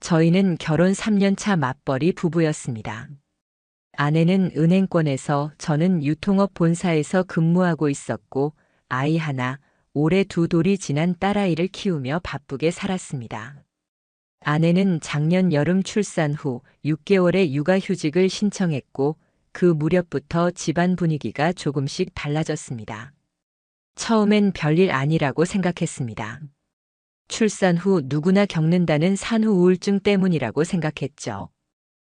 저희는 결혼 3년 차 맞벌이 부부였습니다. 아내는 은행권에서 저는 유통업 본사에서 근무하고 있었고 아이 하나, 올해 두 돌이 지난 딸아이를 키우며 바쁘게 살았습니다. 아내는 작년 여름 출산 후 6개월의 육아휴직을 신청했고 그 무렵부터 집안 분위기가 조금씩 달라졌습니다. 처음엔 별일 아니라고 생각했습니다. 출산 후 누구나 겪는다는 산후 우울증 때문이라고 생각했죠.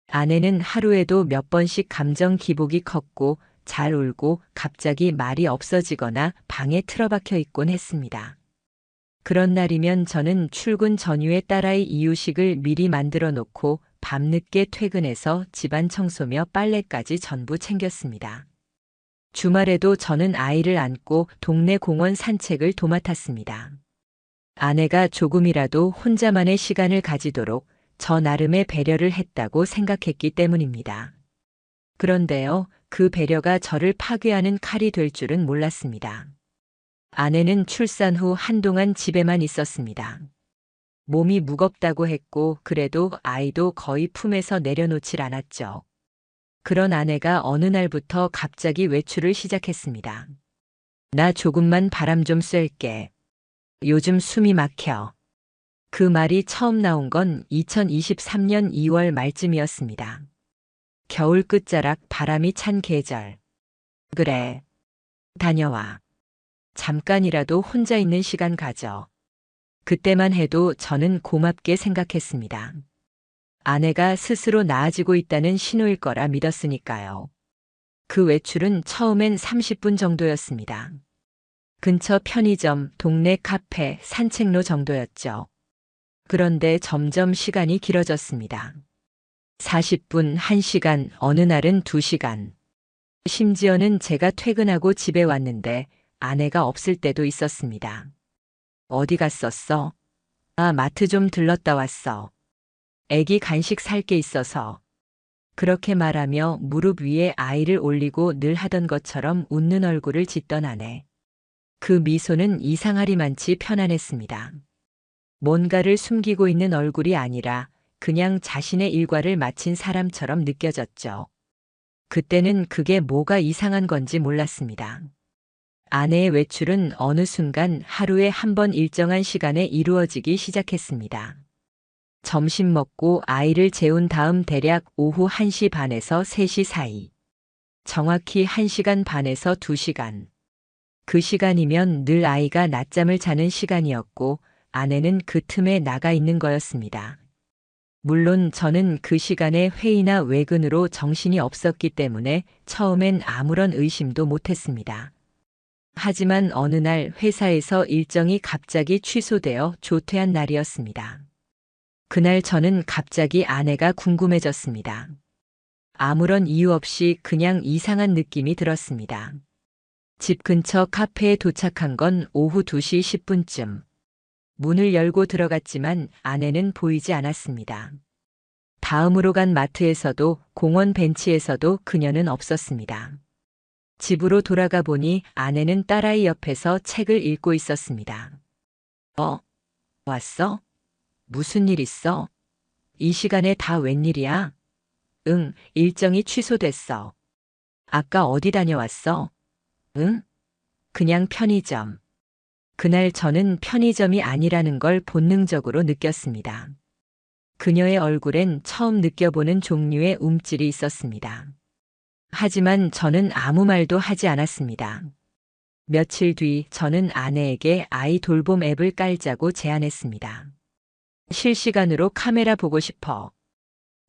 아내는 하루에도 몇 번씩 감정 기복이 컸고 잘 울고 갑자기 말이 없어지거나 방에 틀어박혀 있곤 했습니다. 그런 날이면 저는 출근 전후에 딸아이 이유식을 미리 만들어 놓고 밤늦게 퇴근해서 집안 청소며 빨래까지 전부 챙겼습니다. 주말에도 저는 아이를 안고 동네 공원 산책을 도맡았습니다. 아내가 조금이라도 혼자만의 시간을 가지도록 저 나름의 배려를 했다고 생각했기 때문입니다. 그런데요, 그 배려가 저를 파괴하는 칼이 될 줄은 몰랐습니다. 아내는 출산 후 한동안 집에만 있었습니다. 몸이 무겁다고 했고 그래도 아이도 거의 품에서 내려놓질 않았죠. 그런 아내가 어느 날부터 갑자기 외출을 시작했습니다. 나 조금만 바람 좀 쐴게. 요즘 숨이 막혀. 그 말이 처음 나온 건 2023년 2월 말쯤이었습니다. 겨울 끝자락 바람이 찬 계절. 그래. 다녀와. 잠깐이라도 혼자 있는 시간 가져. 그때만 해도 저는 고맙게 생각했습니다. 아내가 스스로 나아지고 있다는 신호일 거라 믿었으니까요. 그 외출은 처음엔 30분 정도였습니다. 근처 편의점, 동네 카페, 산책로 정도였죠. 그런데 점점 시간이 길어졌습니다. 40분, 1시간, 어느 날은 2시간. 심지어는 제가 퇴근하고 집에 왔는데 아내가 없을 때도 있었습니다. 어디 갔었어? 아, 마트 좀 들렀다 왔어. 애기 간식 살 게 있어서. 그렇게 말하며 무릎 위에 아이를 올리고 늘 하던 것처럼 웃는 얼굴을 짓던 아내. 그 미소는 이상하리만치 편안했습니다. 뭔가를 숨기고 있는 얼굴이 아니라 그냥 자신의 일과를 마친 사람처럼 느껴졌죠. 그때는 그게 뭐가 이상한 건지 몰랐습니다. 아내의 외출은 어느 순간 하루에 한 번 일정한 시간에 이루어지기 시작했습니다. 점심 먹고 아이를 재운 다음 대략 오후 1시 반에서 3시 사이. 정확히 1시간 반에서 2시간. 그 시간이면 늘 아이가 낮잠을 자는 시간이었고 아내는 그 틈에 나가 있는 거였습니다. 물론 저는 그 시간에 회의나 외근으로 정신이 없었기 때문에 처음엔 아무런 의심도 못했습니다. 하지만 어느 날 회사에서 일정이 갑자기 취소되어 조퇴한 날이었습니다. 그날 저는 갑자기 아내가 궁금해졌습니다. 아무런 이유 없이 그냥 이상한 느낌이 들었습니다. 집 근처 카페에 도착한 건 오후 2시 10분쯤. 문을 열고 들어갔지만 아내는 보이지 않았습니다. 다음으로 간 마트에서도 공원 벤치에서도 그녀는 없었습니다. 집으로 돌아가 보니 아내는 딸아이 옆에서 책을 읽고 있었습니다. 왔어? 무슨 일 있어? 이 시간에 다 웬일이야? 응, 일정이 취소됐어. 아까 어디 다녀왔어? 응? 그냥 편의점. 그날 저는 편의점이 아니라는 걸 본능적으로 느꼈습니다. 그녀의 얼굴엔 처음 느껴보는 종류의 움찔이 있었습니다. 하지만 저는 아무 말도 하지 않았습니다. 며칠 뒤 저는 아내에게 아이 돌봄 앱을 깔자고 제안했습니다. 실시간으로 카메라 보고 싶어.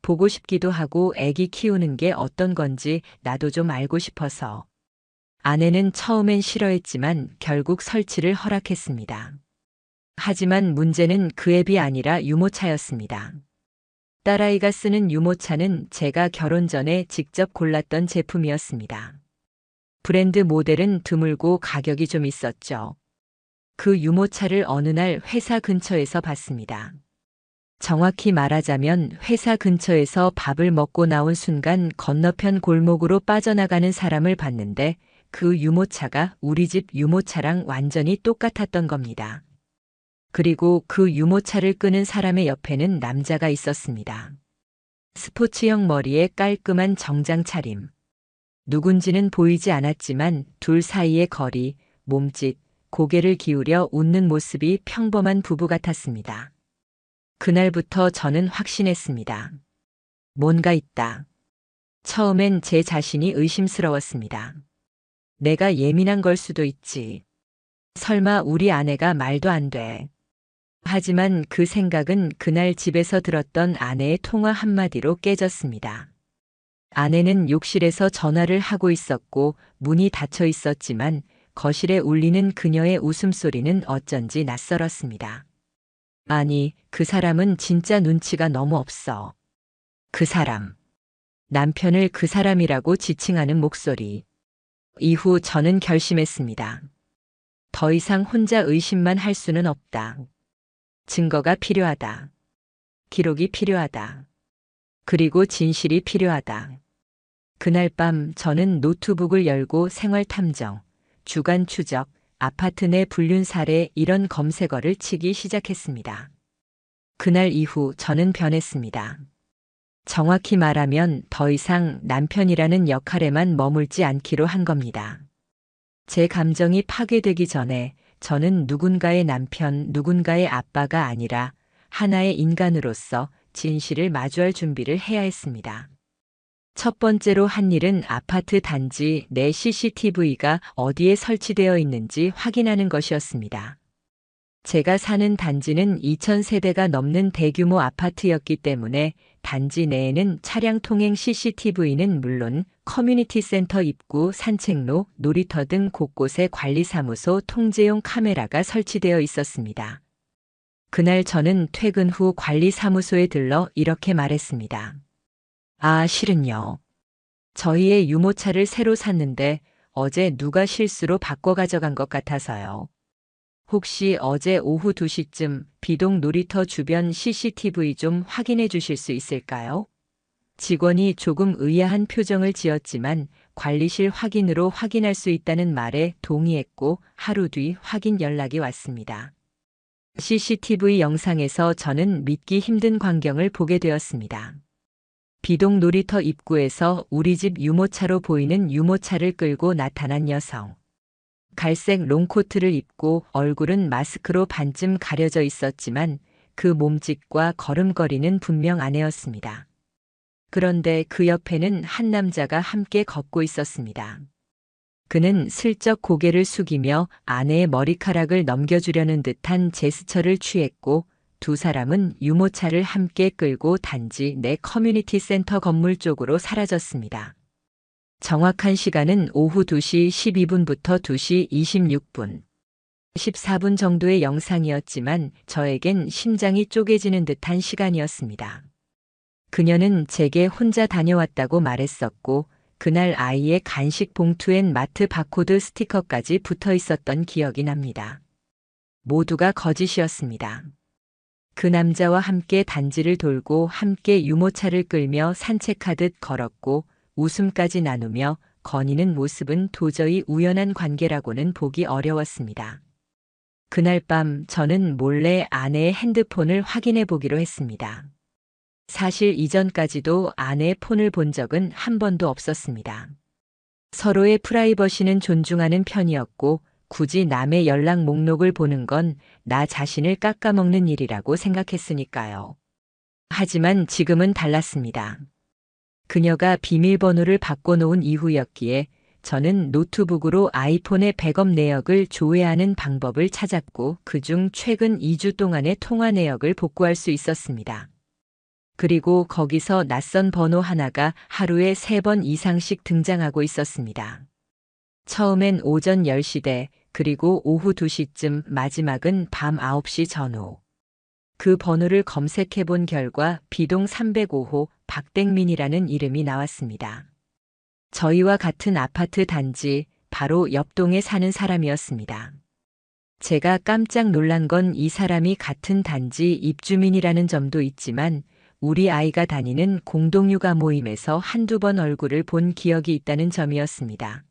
보고 싶기도 하고 애기 키우는 게 어떤 건지 나도 좀 알고 싶어서. 아내는 처음엔 싫어했지만 결국 설치를 허락했습니다. 하지만 문제는 그 앱이 아니라 유모차였습니다. 딸아이가 쓰는 유모차는 제가 결혼 전에 직접 골랐던 제품이었습니다. 브랜드 모델은 드물고 가격이 좀 있었죠. 그 유모차를 어느 날 회사 근처에서 봤습니다. 정확히 말하자면 회사 근처에서 밥을 먹고 나온 순간 건너편 골목으로 빠져나가는 사람을 봤는데 그 유모차가 우리 집 유모차랑 완전히 똑같았던 겁니다. 그리고 그 유모차를 끄는 사람의 옆에는 남자가 있었습니다. 스포츠형 머리에 깔끔한 정장 차림. 누군지는 보이지 않았지만 둘 사이의 거리, 몸짓, 고개를 기울여 웃는 모습이 평범한 부부 같았습니다. 그날부터 저는 확신했습니다. 뭔가 있다. 처음엔 제 자신이 의심스러웠습니다. 내가 예민한 걸 수도 있지. 설마 우리 아내가 말도 안 돼. 하지만 그 생각은 그날 집에서 들었던 아내의 통화 한마디로 깨졌습니다. 아내는 욕실에서 전화를 하고 있었고 문이 닫혀 있었지만 거실에 울리는 그녀의 웃음소리는 어쩐지 낯설었습니다. 아니, 그 사람은 진짜 눈치가 너무 없어. 그 사람. 남편을 그 사람이라고 지칭하는 목소리. 이후 저는 결심했습니다. 더 이상 혼자 의심만 할 수는 없다. 증거가 필요하다. 기록이 필요하다. 그리고 진실이 필요하다. 그날 밤 저는 노트북을 열고 생활 탐정, 주간 추적, 아파트 내 불륜 사례 이런 검색어를 치기 시작했습니다. 그날 이후 저는 변했습니다. 정확히 말하면 더 이상 남편이라는 역할에만 머물지 않기로 한 겁니다. 제 감정이 파괴되기 전에 저는 누군가의 남편, 누군가의 아빠가 아니라 하나의 인간으로서 진실을 마주할 준비를 해야 했습니다. 첫 번째로 한 일은 아파트 단지 내 CCTV가 어디에 설치되어 있는지 확인하는 것이었습니다. 제가 사는 단지는 2000세대가 넘는 대규모 아파트였기 때문에 단지 내에는 차량 통행 CCTV는 물론 커뮤니티 센터 입구, 산책로, 놀이터 등 곳곳에 관리사무소 통제용 카메라가 설치되어 있었습니다. 그날 저는 퇴근 후 관리사무소에 들러 이렇게 말했습니다. 아, 실은요. 저희의 유모차를 새로 샀는데 어제 누가 실수로 바꿔 가져간 것 같아서요. 혹시 어제 오후 2시쯤 비동 놀이터 주변 CCTV 좀 확인해 주실 수 있을까요? 직원이 조금 의아한 표정을 지었지만 관리실 확인으로 확인할 수 있다는 말에 동의했고 하루 뒤 확인 연락이 왔습니다. CCTV 영상에서 저는 믿기 힘든 광경을 보게 되었습니다. 비동 놀이터 입구에서 우리 집 유모차로 보이는 유모차를 끌고 나타난 여성. 갈색 롱코트를 입고 얼굴은 마스크로 반쯤 가려져 있었지만 그 몸짓과 걸음걸이는 분명 아내였습니다. 그런데 그 옆에는 한 남자가 함께 걷고 있었습니다. 그는 슬쩍 고개를 숙이며 아내의 머리카락을 넘겨주려는 듯한 제스처를 취했고 두 사람은 유모차를 함께 끌고 단지 내 커뮤니티 센터 건물 쪽으로 사라졌습니다. 정확한 시간은 오후 2시 12분부터 2시 26분. 14분 정도의 영상이었지만 저에겐 심장이 쪼개지는 듯한 시간이었습니다. 그녀는 제게 혼자 다녀왔다고 말했었고 그날 아이의 간식 봉투엔 마트 바코드 스티커까지 붙어 있었던 기억이 납니다. 모두가 거짓이었습니다. 그 남자와 함께 단지를 돌고 함께 유모차를 끌며 산책하듯 걸었고 웃음까지 나누며 거니는 모습은 도저히 우연한 관계라고는 보기 어려웠습니다. 그날 밤 저는 몰래 아내의 핸드폰을 확인해 보기로 했습니다. 사실 이전까지도 아내의 폰을 본 적은 한 번도 없었습니다. 서로의 프라이버시는 존중하는 편이었고 굳이 남의 연락 목록을 보는 건 나 자신을 깎아먹는 일이라고 생각했으니까요. 하지만 지금은 달랐습니다. 그녀가 비밀번호를 바꿔놓은 이후였기에 저는 노트북으로 아이폰의 백업 내역을 조회하는 방법을 찾았고 그중 최근 2주 동안의 통화 내역을 복구할 수 있었습니다. 그리고 거기서 낯선 번호 하나가 하루에 3번 이상씩 등장하고 있었습니다. 처음엔 오전 10시대, 그리고 오후 2시쯤, 마지막은 밤 9시 전후. 그 번호를 검색해 본 결과 비동 305호 박땡민이라는 이름이 나왔습니다. 저희와 같은 아파트 단지 바로 옆 동에 사는 사람이었습니다. 제가 깜짝 놀란 건 이 사람이 같은 단지 입주민이라는 점도 있지만 우리 아이가 다니는 공동육아 모임에서 한두 번 얼굴을 본 기억이 있다는 점이었습니다.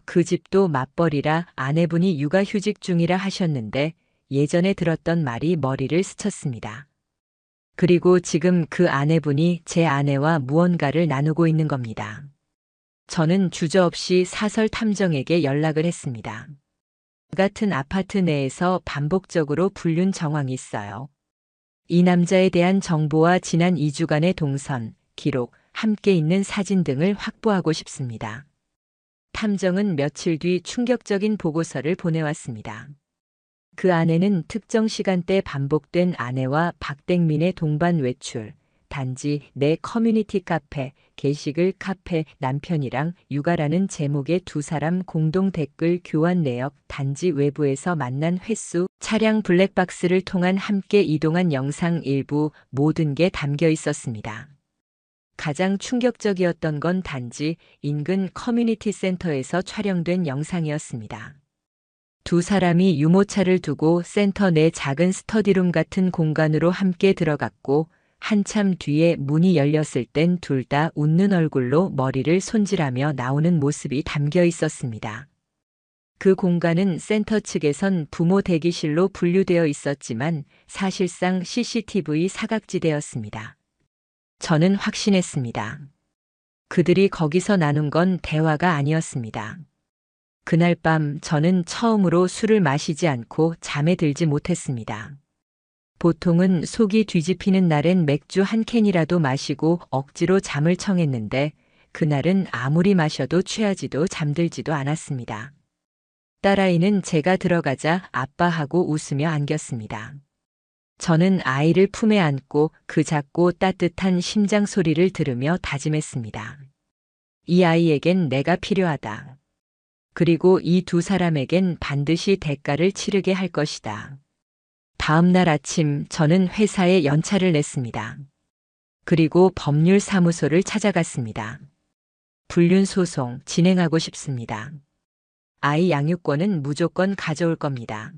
그 집도 맞벌이라 아내분이 육아휴직 중이라 하셨는데 예전에 들었던 말이 머리를 스쳤습니다. 그리고 지금 그 아내분이 제 아내와 무언가를 나누고 있는 겁니다. 저는 주저없이 사설 탐정에게 연락을 했습니다. 같은 아파트 내에서 반복적으로 불륜 정황이 있어요. 이 남자에 대한 정보와 지난 2주간의 동선, 기록, 함께 있는 사진 등을 확보하고 싶습니다. 탐정은 며칠 뒤 충격적인 보고서를 보내왔습니다. 그 안에는 특정 시간대 반복된 아내와 박땡민의 동반 외출, 단지 내 커뮤니티 카페, 게시글 카페 남편이랑 육아라는 제목의 두 사람 공동 댓글 교환 내역, 단지 외부에서 만난 횟수, 차량 블랙박스를 통한 함께 이동한 영상 일부 모든 게 담겨 있었습니다. 가장 충격적이었던 건 단지 인근 커뮤니티 센터에서 촬영된 영상이었습니다. 두 사람이 유모차를 두고 센터 내 작은 스터디룸 같은 공간으로 함께 들어갔고 한참 뒤에 문이 열렸을 땐 둘 다 웃는 얼굴로 머리를 손질하며 나오는 모습이 담겨 있었습니다. 그 공간은 센터 측에선 부모 대기실로 분류되어 있었지만 사실상 CCTV 사각지대였습니다. 저는 확신했습니다. 그들이 거기서 나눈 건 대화가 아니었습니다. 그날 밤 저는 처음으로 술을 마시지 않고 잠에 들지 못했습니다. 보통은 속이 뒤집히는 날엔 맥주 한 캔이라도 마시고 억지로 잠을 청했는데 그날은 아무리 마셔도 취하지도 잠들지도 않았습니다. 딸아이는 제가 들어가자 아빠하고 웃으며 안겼습니다. 저는 아이를 품에 안고 그 작고 따뜻한 심장 소리를 들으며 다짐했습니다. 이 아이에겐 내가 필요하다. 그리고 이 두 사람에겐 반드시 대가를 치르게 할 것이다. 다음 날 아침 저는 회사에 연차를 냈습니다. 그리고 법률사무소를 찾아갔습니다. 불륜 소송 진행하고 싶습니다. 아이 양육권은 무조건 가져올 겁니다.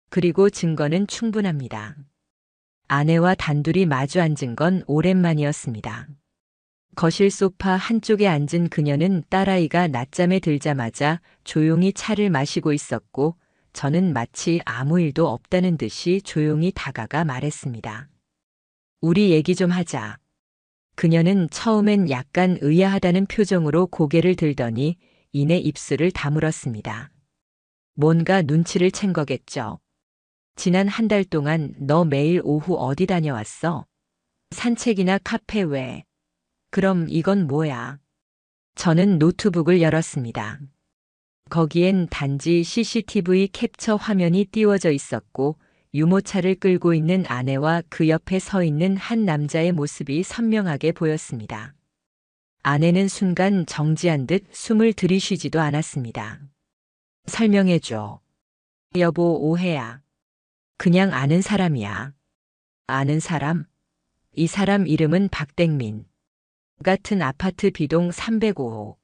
그리고 증거는 충분합니다. 아내와 단둘이 마주 앉은 건 오랜만이었습니다. 거실 소파 한쪽에 앉은 그녀는 딸아이가 낮잠에 들자마자 조용히 차를 마시고 있었고 저는 마치 아무 일도 없다는 듯이 조용히 다가가 말했습니다. 우리 얘기 좀 하자. 그녀는 처음엔 약간 의아하다는 표정으로 고개를 들더니 이내 입술을 다물었습니다. 뭔가 눈치를 챈 거겠죠. 지난 한 달 동안 너 매일 오후 어디 다녀왔어? 산책이나 카페 외. 그럼 이건 뭐야? 저는 노트북을 열었습니다. 거기엔 단지 CCTV 캡처 화면이 띄워져 있었고 유모차를 끌고 있는 아내와 그 옆에 서 있는 한 남자의 모습이 선명하게 보였습니다. 아내는 순간 정지한 듯 숨을 들이쉬지도 않았습니다. 설명해줘. 여보, 오해야. 그냥 아는 사람이야. 아는 사람? 이 사람 이름은 박땡민. 같은 아파트 B동 305호.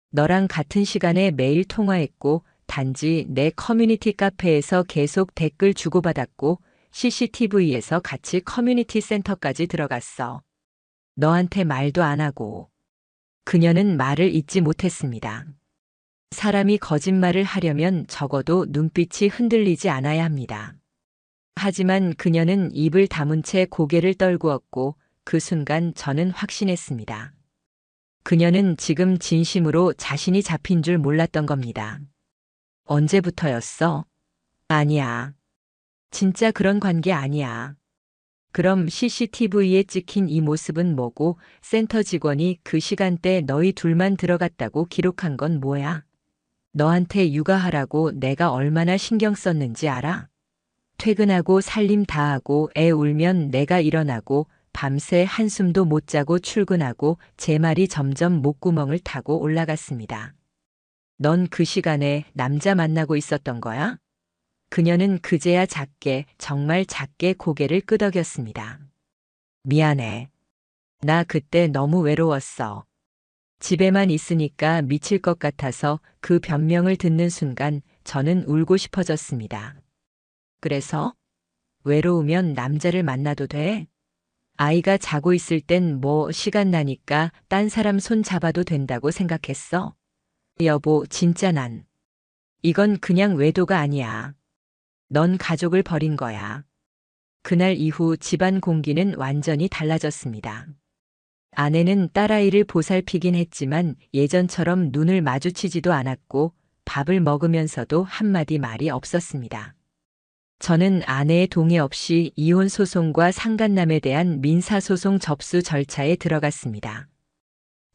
너랑 같은 시간에 매일 통화했고 단지 내 커뮤니티 카페에서 계속 댓글 주고받았고 CCTV에서 같이 커뮤니티 센터까지 들어갔어. 너한테 말도 안 하고. 그녀는 말을 잇지 못했습니다. 사람이 거짓말을 하려면 적어도 눈빛이 흔들리지 않아야 합니다. 하지만 그녀는 입을 다문 채 고개를 떨구었고 그 순간 저는 확신했습니다. 그녀는 지금 진심으로 자신이 잡힌 줄 몰랐던 겁니다. 언제부터였어? 아니야. 진짜 그런 관계 아니야. 그럼 CCTV에 찍힌 이 모습은 뭐고 센터 직원이 그 시간대 너희 둘만 들어갔다고 기록한 건 뭐야? 너한테 육아하라고 내가 얼마나 신경 썼는지 알아? 퇴근하고 살림 다 하고 애 울면 내가 일어나고 밤새 한숨도 못 자고 출근하고 제 말이 점점 목구멍을 타고 올라갔습니다. 넌 그 시간에 남자 만나고 있었던 거야? 그녀는 그제야 작게, 정말 작게 고개를 끄덕였습니다. 미안해. 나 그때 너무 외로웠어. 집에만 있으니까 미칠 것 같아서 그 변명을 듣는 순간 저는 울고 싶어졌습니다. 그래서? 외로우면 남자를 만나도 돼? 아이가 자고 있을 땐 뭐 시간 나니까 딴 사람 손 잡아도 된다고 생각했어? 여보, 진짜 이건 그냥 외도가 아니야. 넌 가족을 버린 거야. 그날 이후 집안 공기는 완전히 달라졌습니다. 아내는 딸아이를 보살피긴 했지만 예전처럼 눈을 마주치지도 않았고 밥을 먹으면서도 한마디 말이 없었습니다. 저는 아내의 동의 없이 이혼 소송과 상간남에 대한 민사소송 접수 절차에 들어갔습니다.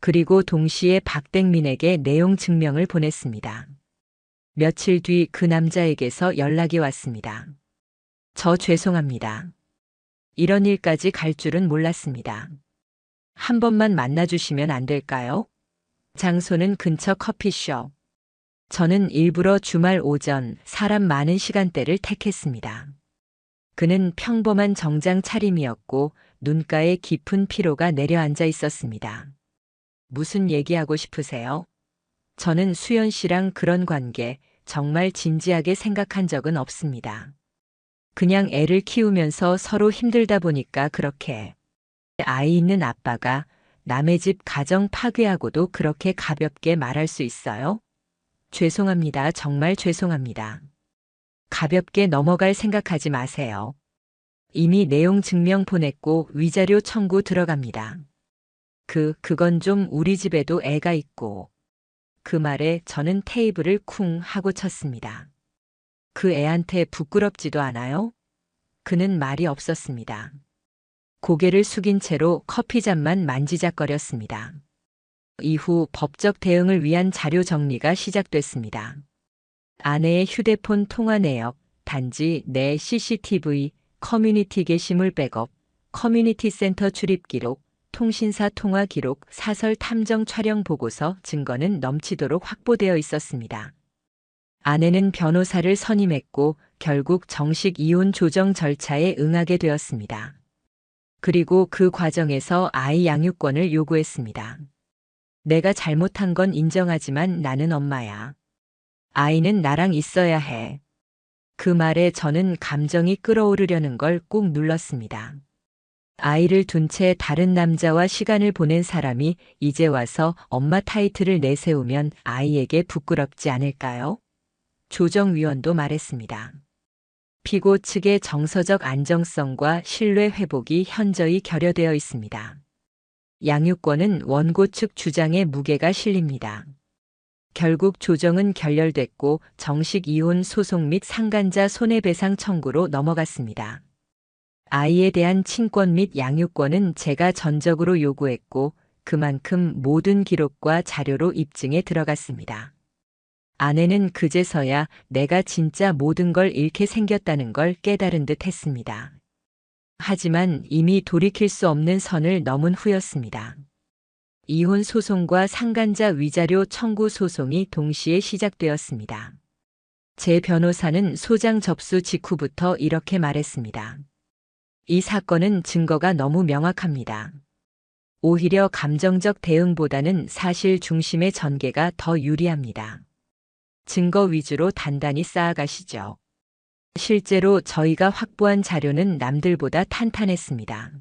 그리고 동시에 박땡민에게 내용 증명을 보냈습니다. 며칠 뒤 그 남자에게서 연락이 왔습니다. 저 죄송합니다. 이런 일까지 갈 줄은 몰랐습니다. 한 번만 만나주시면 안 될까요? 장소는 근처 커피숍. 저는 일부러 주말 오전 사람 많은 시간대를 택했습니다. 그는 평범한 정장 차림이었고 눈가에 깊은 피로가 내려앉아 있었습니다. 무슨 얘기하고 싶으세요? 저는 수연 씨랑 그런 관계 정말 진지하게 생각한 적은 없습니다. 그냥 애를 키우면서 서로 힘들다 보니까 그렇게. 아이 있는 아빠가 남의 집 가정 파괴하고도 그렇게 가볍게 말할 수 있어요? 죄송합니다. 정말 죄송합니다. 가볍게 넘어갈 생각하지 마세요. 이미 내용 증명 보냈고 위자료 청구 들어갑니다. 그건 좀 우리 집에도 애가 있고. 그 말에 저는 테이블을 쿵 하고 쳤습니다. 그 애한테 부끄럽지도 않아요? 그는 말이 없었습니다. 고개를 숙인 채로 커피잔만 만지작거렸습니다. 이후 법적 대응을 위한 자료 정리가 시작됐습니다. 아내의 휴대폰 통화 내역, 단지 내 CCTV, 커뮤니티 게시물 백업, 커뮤니티 센터 출입 기록, 통신사 통화 기록, 사설 탐정 촬영 보고서 증거는 넘치도록 확보되어 있었습니다. 아내는 변호사를 선임했고 결국 정식 이혼 조정 절차에 응하게 되었습니다. 그리고 그 과정에서 아이 양육권을 요구했습니다. 내가 잘못한 건 인정하지만 나는 엄마야. 아이는 나랑 있어야 해. 그 말에 저는 감정이 끓어오르려는 걸 꾹 눌렀습니다. 아이를 둔 채 다른 남자와 시간을 보낸 사람이 이제 와서 엄마 타이틀을 내세우면 아이에게 부끄럽지 않을까요? 조정위원도 말했습니다. 피고 측의 정서적 안정성과 신뢰 회복이 현저히 결여되어 있습니다. 양육권은 원고 측 주장에 무게가 실립니다. 결국 조정은 결렬됐고 정식 이혼 소송 및 상간자 손해배상 청구로 넘어갔습니다. 아이에 대한 친권 및 양육권은 제가 전적으로 요구했고 그만큼 모든 기록과 자료로 입증에 들어갔습니다. 아내는 그제서야 내가 진짜 모든 걸 잃게 생겼다는 걸 깨달은 듯 했습니다. 하지만 이미 돌이킬 수 없는 선을 넘은 후였습니다. 이혼 소송과 상간자 위자료 청구 소송이 동시에 시작되었습니다. 제 변호사는 소장 접수 직후부터 이렇게 말했습니다. 이 사건은 증거가 너무 명확합니다. 오히려 감정적 대응보다는 사실 중심의 전개가 더 유리합니다. 증거 위주로 단단히 쌓아가시죠. 실제로 저희가 확보한 자료는 남들보다 탄탄했습니다.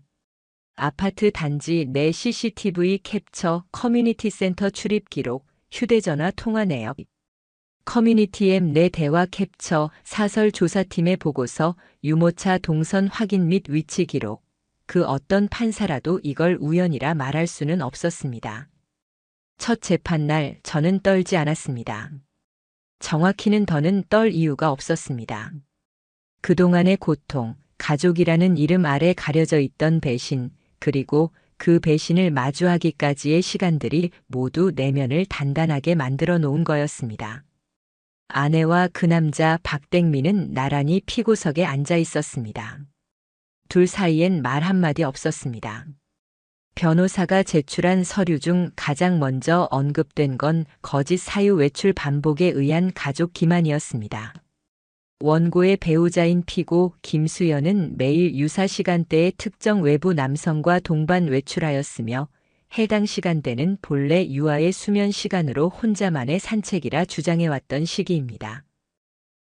아파트 단지 내 CCTV 캡처, 커뮤니티 센터 출입 기록, 휴대전화 통화 내역, 커뮤니티 앱 내 대화 캡처, 사설 조사팀의 보고서, 유모차 동선 확인 및 위치 기록. 그 어떤 판사라도 이걸 우연이라 말할 수는 없었습니다. 첫 재판날 저는 떨지 않았습니다. 정확히는 더는 떨 이유가 없었습니다. 그동안의 고통, 가족이라는 이름 아래 가려져 있던 배신, 그리고 그 배신을 마주하기까지의 시간들이 모두 내면을 단단하게 만들어 놓은 거였습니다. 아내와 그 남자 박땡민은 나란히 피고석에 앉아 있었습니다. 둘 사이엔 말 한마디 없었습니다. 변호사가 제출한 서류 중 가장 먼저 언급된 건 거짓 사유 외출 반복에 의한 가족 기만이었습니다. 원고의 배우자인 피고 김수연은 매일 유사 시간대에 특정 외부 남성과 동반 외출하였으며 해당 시간대는 본래 유아의 수면 시간으로 혼자만의 산책이라 주장해왔던 시기입니다.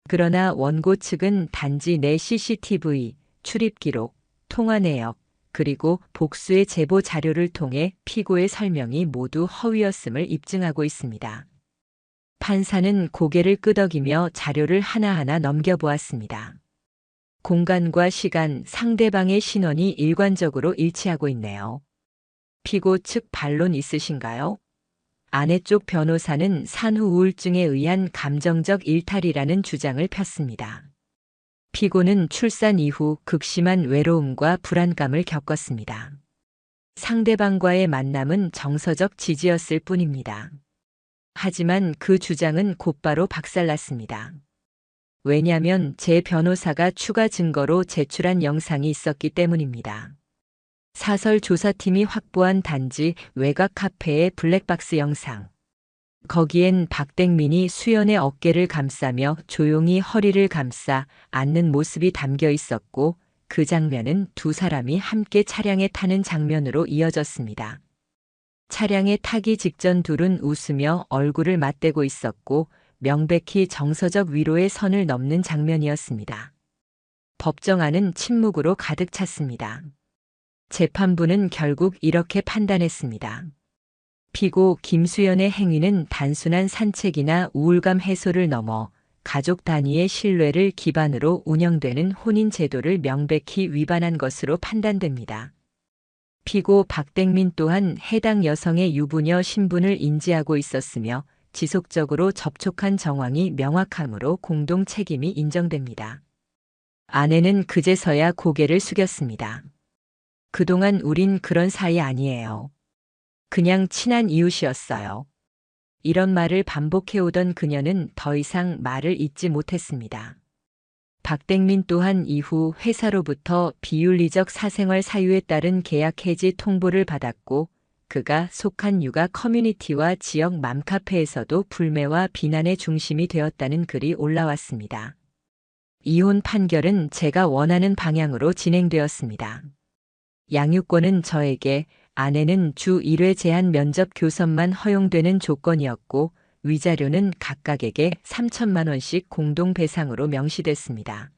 그러나 원고 측은 단지 내 CCTV, 출입 기록, 통화 내역, 그리고 복수의 제보 자료를 통해 피고의 설명이 모두 허위였음을 입증하고 있습니다. 판사는 고개를 끄덕이며 자료를 하나하나 넘겨보았습니다. 공간과 시간, 상대방의 신원이 일관적으로 일치하고 있네요. 피고 측 반론 있으신가요? 아내 쪽 변호사는 산후 우울증에 의한 감정적 일탈이라는 주장을 폈습니다. 피고는 출산 이후 극심한 외로움과 불안감을 겪었습니다. 상대방과의 만남은 정서적 지지였을 뿐입니다. 하지만 그 주장은 곧바로 박살났습니다. 왜냐하면 제 변호사가 추가 증거로 제출한 영상이 있었기 때문입니다. 사설 조사팀이 확보한 단지 외곽 카페의 블랙박스 영상. 거기엔 박댕민이 수연의 어깨를 감싸며 조용히 허리를 감싸 앉는 모습이 담겨 있었고 그 장면은 두 사람이 함께 차량에 타는 장면으로 이어졌습니다. 차량에 타기 직전 둘은 웃으며 얼굴을 맞대고 있었고 명백히 정서적 위로의 선을 넘는 장면이었습니다. 법정 안은 침묵으로 가득 찼습니다. 재판부는 결국 이렇게 판단했습니다. 피고 김수연의 행위는 단순한 산책이나 우울감 해소를 넘어 가족 단위의 신뢰를 기반으로 운영되는 혼인 제도를 명백히 위반한 것으로 판단됩니다. 피고 박댕민 또한 해당 여성의 유부녀 신분을 인지하고 있었으며 지속적으로 접촉한 정황이 명확하므로 공동 책임이 인정됩니다. 아내는 그제서야 고개를 숙였습니다. 그동안 우린 그런 사이 아니에요. 그냥 친한 이웃이었어요. 이런 말을 반복해오던 그녀는 더 이상 말을 잇지 못했습니다. 박댕민 또한 이후 회사로부터 비윤리적 사생활 사유에 따른 계약 해지 통보를 받았고 그가 속한 육아 커뮤니티와 지역 맘카페에서도 불매와 비난의 중심이 되었다는 글이 올라왔습니다. 이혼 판결은 제가 원하는 방향으로 진행되었습니다. 양육권은 저에게, 아내는 주 1회 제한 면접 교섭만 허용되는 조건이었고 위자료는 각각에게 3천만 원씩 공동 배상으로 명시됐습니다.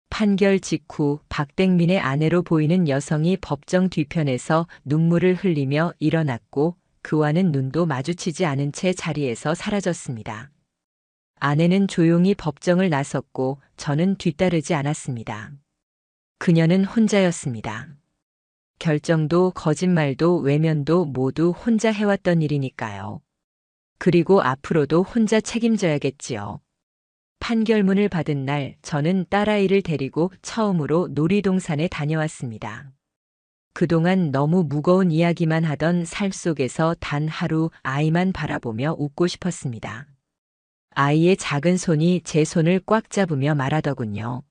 판결 직후 박댕민의 아내로 보이는 여성이 법정 뒤편에서 눈물을 흘리며 일어났고 그와는 눈도 마주치지 않은 채 자리에서 사라졌습니다. 아내는 조용히 법정을 나섰고 저는 뒤따르지 않았습니다. 그녀는 혼자였습니다. 결정도 거짓말도 외면도 모두 혼자 해왔던 일이니까요. 그리고 앞으로도 혼자 책임져야겠지요. 판결문을 받은 날 저는 딸아이를 데리고 처음으로 놀이동산에 다녀왔습니다. 그동안 너무 무거운 이야기만 하던 삶 속에서 단 하루 아이만 바라보며 웃고 싶었습니다. 아이의 작은 손이 제 손을 꽉 잡으며 말하더군요.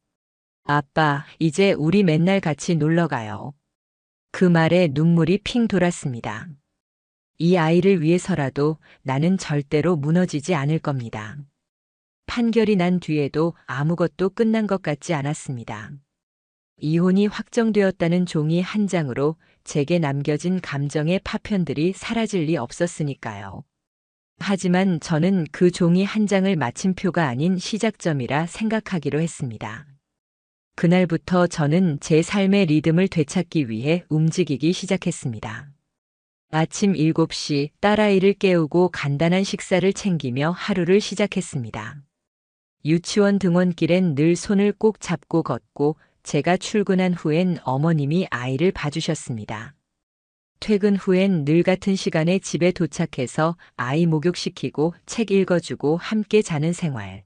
아빠, 이제 우리 맨날 같이 놀러 가요. 그 말에 눈물이 핑 돌았습니다. 이 아이를 위해서라도 나는 절대로 무너지지 않을 겁니다. 판결이 난 뒤에도 아무것도 끝난 것 같지 않았습니다. 이혼이 확정되었다는 종이 한 장으로 제게 남겨진 감정의 파편들이 사라질 리 없었으니까요. 하지만 저는 그 종이 한 장을 마침표가 아닌 시작점이라 생각하기로 했습니다. 그날부터 저는 제 삶의 리듬을 되찾기 위해 움직이기 시작했습니다. 아침 7시 딸아이를 깨우고 간단한 식사를 챙기며 하루를 시작했습니다. 유치원 등원길엔 늘 손을 꼭 잡고 걷고 제가 출근한 후엔 어머님이 아이를 봐주셨습니다. 퇴근 후엔 늘 같은 시간에 집에 도착해서 아이 목욕시키고 책 읽어주고 함께 자는 생활.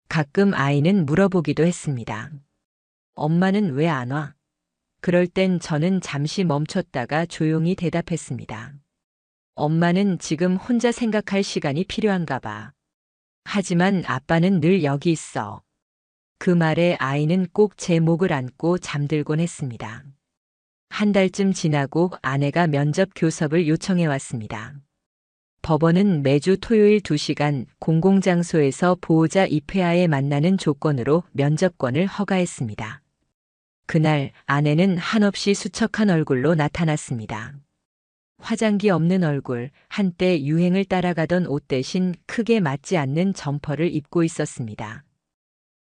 가끔 아이는 물어보기도 했습니다. 엄마는 왜 안 와? 그럴 땐 저는 잠시 멈췄다가 조용히 대답했습니다. 엄마는 지금 혼자 생각할 시간이 필요한가 봐. 하지만 아빠는 늘 여기 있어. 그 말에 아이는 꼭 제 목을 안고 잠들곤 했습니다. 한 달쯤 지나고 아내가 면접 교섭을 요청해 왔습니다. 법원은 매주 토요일 2시간 공공장소에서 보호자 입회하에 만나는 조건으로 면접권을 허가했습니다. 그날 아내는 한없이 수척한 얼굴로 나타났습니다. 화장기 없는 얼굴, 한때 유행을 따라가던 옷 대신 크게 맞지 않는 점퍼를 입고 있었습니다.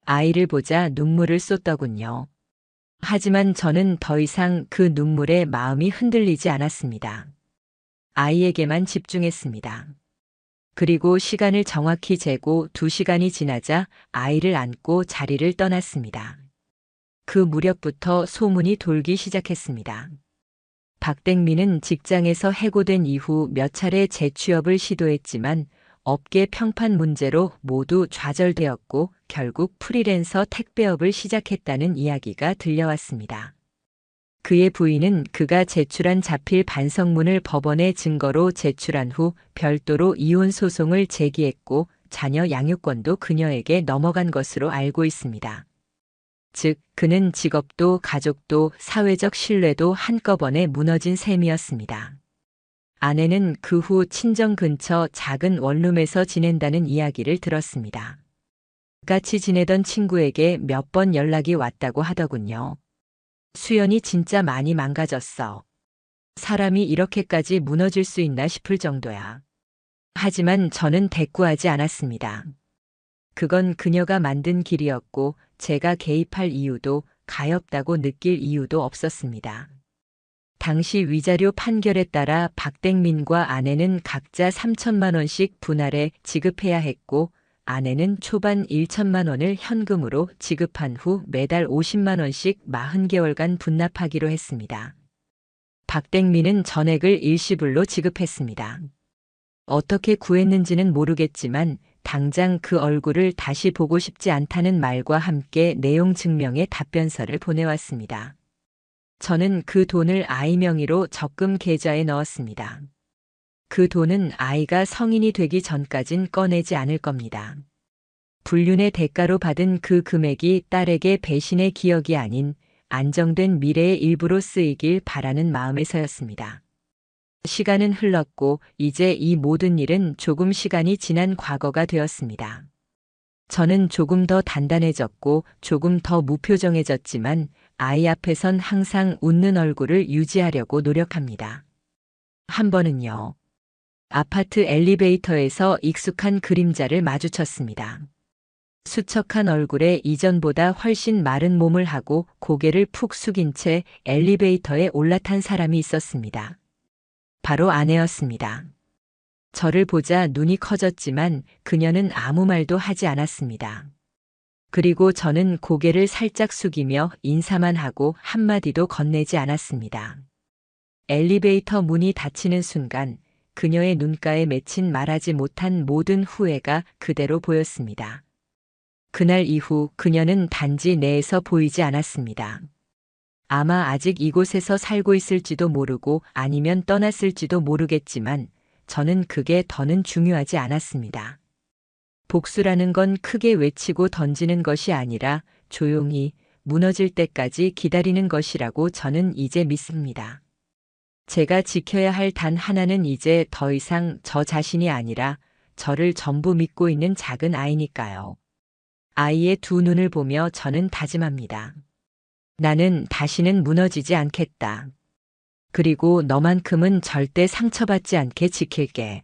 아이를 보자 눈물을 쏟더군요. 하지만 저는 더 이상 그 눈물에 마음이 흔들리지 않았습니다. 아이에게만 집중했습니다. 그리고 시간을 정확히 재고 2시간이 지나자 아이를 안고 자리를 떠났습니다. 그 무렵부터 소문이 돌기 시작했습니다. 박댕민은 직장에서 해고된 이후 몇 차례 재취업을 시도했지만 업계 평판 문제로 모두 좌절되었고 결국 프리랜서 택배업을 시작했다는 이야기가 들려왔습니다. 그의 부인은 그가 제출한 자필 반성문을 법원에 증거로 제출한 후 별도로 이혼 소송을 제기했고 자녀 양육권도 그녀에게 넘어간 것으로 알고 있습니다. 즉, 그는 직업도 가족도 사회적 신뢰도 한꺼번에 무너진 셈이었습니다. 아내는 그 후 친정 근처 작은 원룸에서 지낸다는 이야기를 들었습니다. 같이 지내던 친구에게 몇 번 연락이 왔다고 하더군요. 수연이 진짜 많이 망가졌어. 사람이 이렇게까지 무너질 수 있나 싶을 정도야. 하지만 저는 대꾸하지 않았습니다. 그건 그녀가 만든 길이었고 제가 개입할 이유도 가엾다고 느낄 이유도 없었습니다. 당시 위자료 판결에 따라 박댕민과 아내는 각자 3천만 원씩 분할해 지급해야 했고 아내는 초반 1천만 원을 현금으로 지급한 후 매달 50만 원씩 40개월간 분납하기로 했습니다. 박댕민은 전액을 일시불로 지급했습니다. 어떻게 구했는지는 모르겠지만 당장 그 얼굴을 다시 보고 싶지 않다는 말과 함께 내용 증명의 답변서를 보내왔습니다. 저는 그 돈을 아이 명의로 적금 계좌에 넣었습니다. 그 돈은 아이가 성인이 되기 전까진 꺼내지 않을 겁니다. 불륜의 대가로 받은 그 금액이 딸에게 배신의 기억이 아닌 안정된 미래의 일부로 쓰이길 바라는 마음에서였습니다. 시간은 흘렀고 이제 이 모든 일은 조금 시간이 지난 과거가 되었습니다. 저는 조금 더 단단해졌고 조금 더 무표정해졌지만 아이 앞에선 항상 웃는 얼굴을 유지하려고 노력합니다. 한 번은요. 아파트 엘리베이터에서 익숙한 그림자를 마주쳤습니다. 수척한 얼굴에 이전보다 훨씬 마른 몸을 하고 고개를 푹 숙인 채 엘리베이터에 올라탄 사람이 있었습니다. 바로 아내였습니다. 저를 보자 눈이 커졌지만 그녀는 아무 말도 하지 않았습니다. 그리고 저는 고개를 살짝 숙이며 인사만 하고 한마디도 건네지 않았습니다. 엘리베이터 문이 닫히는 순간 그녀의 눈가에 맺힌 말하지 못한 모든 후회가 그대로 보였습니다. 그날 이후 그녀는 단지 내에서 보이지 않았습니다. 아마 아직 이곳에서 살고 있을지도 모르고 아니면 떠났을지도 모르겠지만 저는 그게 더는 중요하지 않았습니다. 복수라는 건 크게 외치고 던지는 것이 아니라 조용히 무너질 때까지 기다리는 것이라고 저는 이제 믿습니다. 제가 지켜야 할 단 하나는 이제 더 이상 저 자신이 아니라 저를 전부 믿고 있는 작은 아이니까요. 아이의 두 눈을 보며 저는 다짐합니다. 나는 다시는 무너지지 않겠다. 그리고 너만큼은 절대 상처받지 않게 지킬게.